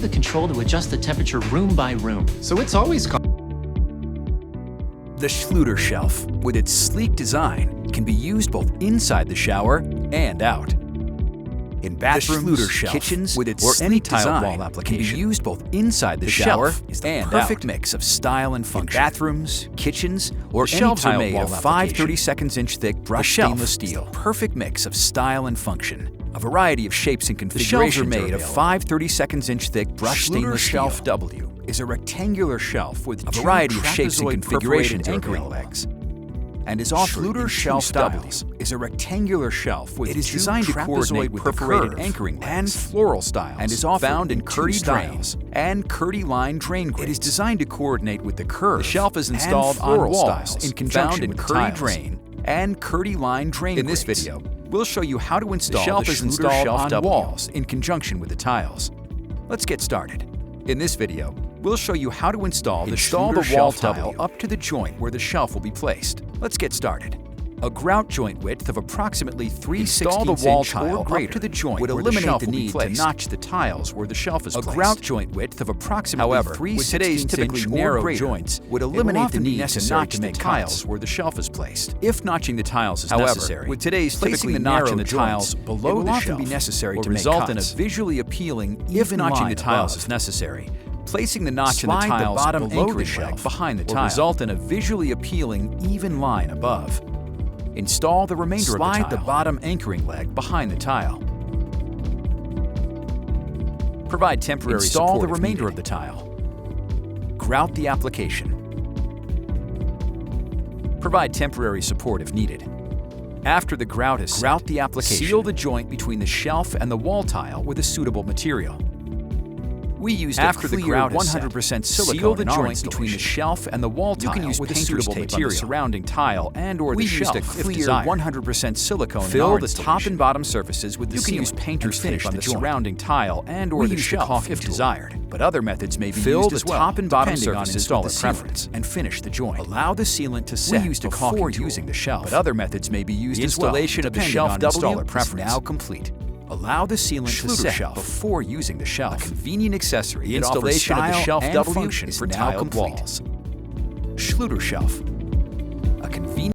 the control to adjust the temperature room by room. So it's always The Schluter shelf, with its sleek design, can be used both inside the shower and out. In bathrooms, kitchens, with its sleek design, wall application, can be used both inside the shower is the and perfect out. Mix of style and function. In bathrooms, kitchens, or the any shelves are tile made wall of application. 5/32 inch thick brushed shelf stainless is steel. the perfect mix of style and function. A variety of shapes and The shelves are configurations made of 5/32 inch thick brushed Schluter stainless steel. SHELF-W is a rectangular shelf with A two variety of shapes and trapezoid-perforated configurations are anchoring available. legs, and is offered Schluter in two SHELF-W styles. Is a rectangular shelf with It is two designed to coordinate with the trapezoid-perforated curve anchoring legs and floral styles, and is offered found in two curdy styles. drains and curdy line drain grids. It is designed to coordinate with the curve. The shelf is and installed on floral walls styles in conjunction found in with curdy tiles drain and curdy line drain In this grids. video, we'll show you how to install The shelf the is Schluter installed on SHELF-W walls in conjunction with the tiles. Let's get started. In this video, we'll show you how to install the Install Schluter the wall SHELF-W tile up to the joint where the shelf will be placed. Let's get started. A grout joint width of approximately 3/16 Install the wall inch tile or greater up to the joint would would eliminate eliminate the the need need to to notch notch the tiles where the shelf is A placed. grout joint width of approximately However, with today's 3/16 typically inch narrow or greater joints, would it will eliminate the often be need to necessary notch to the make tiles cuts. where the shelf is placed. If notching the tiles is However, necessary, with today's placing typically the notch in narrow the tiles joints, below it will the often shelf be necessary will to make result in a cuts. visually appealing If even notching line the tiles above. is necessary, Placing the notch in the slide the tiles bottom below the anchoring shelf leg behind the will tile result in a visually appealing even line above. Install the remainder Slide of the the tile. bottom anchoring leg behind the tile. Provide temporary Install support the if remainder needed. of the tile. Grout the application. Provide temporary support if needed. After the grout is set, Grout the application. seal the joint between the shelf and the wall tile with a suitable material. We used After a the clear grout is 100% set, silicone seal the in our joint between the installation. shelf and the wall You tile can use with a painter's suitable tape material. on the surrounding tile and/or We the used shelf a if clear desired. 100% silicone in Fill our the top installation. and bottom surfaces with the You can sealant use painter's and finish tape on the the joint. surrounding tile and/or We the used a shelf caulking if tool. desired. But other methods may be Fill used the as well, top and bottom depending on surfaces installer with the preference, sealant and finish the joint. Allow the sealant to set We used a before caulking tool, using the shelf. but other methods may be used The as well, installation of the depending on SHELF-W installer is preference. now complete. Allow the sealant to Schluter set shelf. before using the shelf. A convenient accessory The that offers installation of the style SHELF-W and function is for now tiled complete. walls. Schluter shelf. A convenient